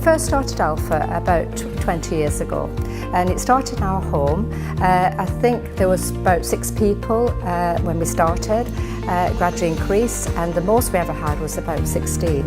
first started Alpha about 20 years ago, and it started in our home. I think there was about 6 people when we started. Gradually increased, and the most we ever had was about 16.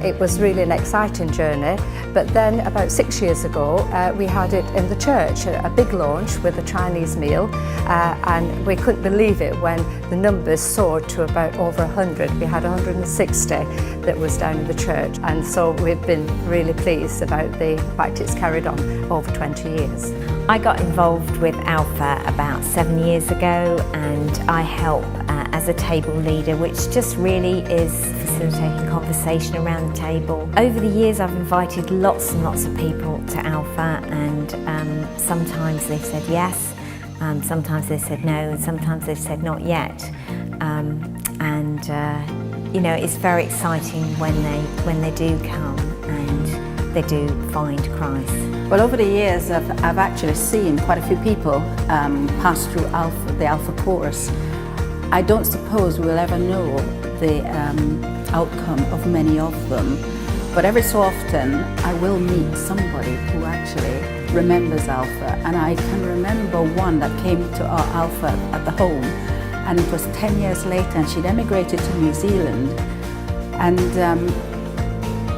It was really an exciting journey, but then about 6 years ago we had it in the church, a big launch with a Chinese meal, and we couldn't believe it when the numbers soared to about over 100. We had 160 that was down in the church, and so we've been really pleased about the fact it's carried on over 20 years. I got involved with Alpha about 7 years ago, and I help as a table leader, which just really is facilitating conversation around the table. Over the years I've invited lots and lots of people to Alpha, and sometimes they've said yes, sometimes they've said no, and sometimes they've said not yet. You know, it's very exciting when they do come and they do find Christ. Well, over the years I've actually seen quite a few people pass through the Alpha course. I don't suppose we'll ever know the outcome of many of them, but every so often I will meet somebody who actually remembers Alpha, and I can remember one that came to our Alpha at the home, and it was 10 years later, and she'd emigrated to New Zealand and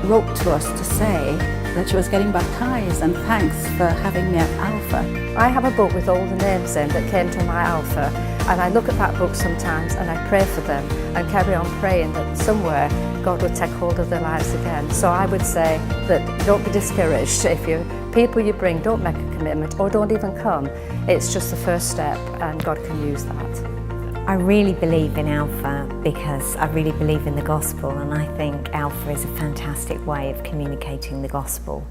wrote to us to say that she was getting baptized, and thanks for having me at Alpha. I have a book with all the names in that came to my Alpha, and I look at that book sometimes and I pray for them and carry on praying that somewhere God would take hold of their lives again. So I would say that don't be discouraged if people you bring don't make a commitment or don't even come. It's just the first step, and God can use that. I really believe in Alpha because I really believe in the gospel, and I think Alpha is a fantastic way of communicating the gospel.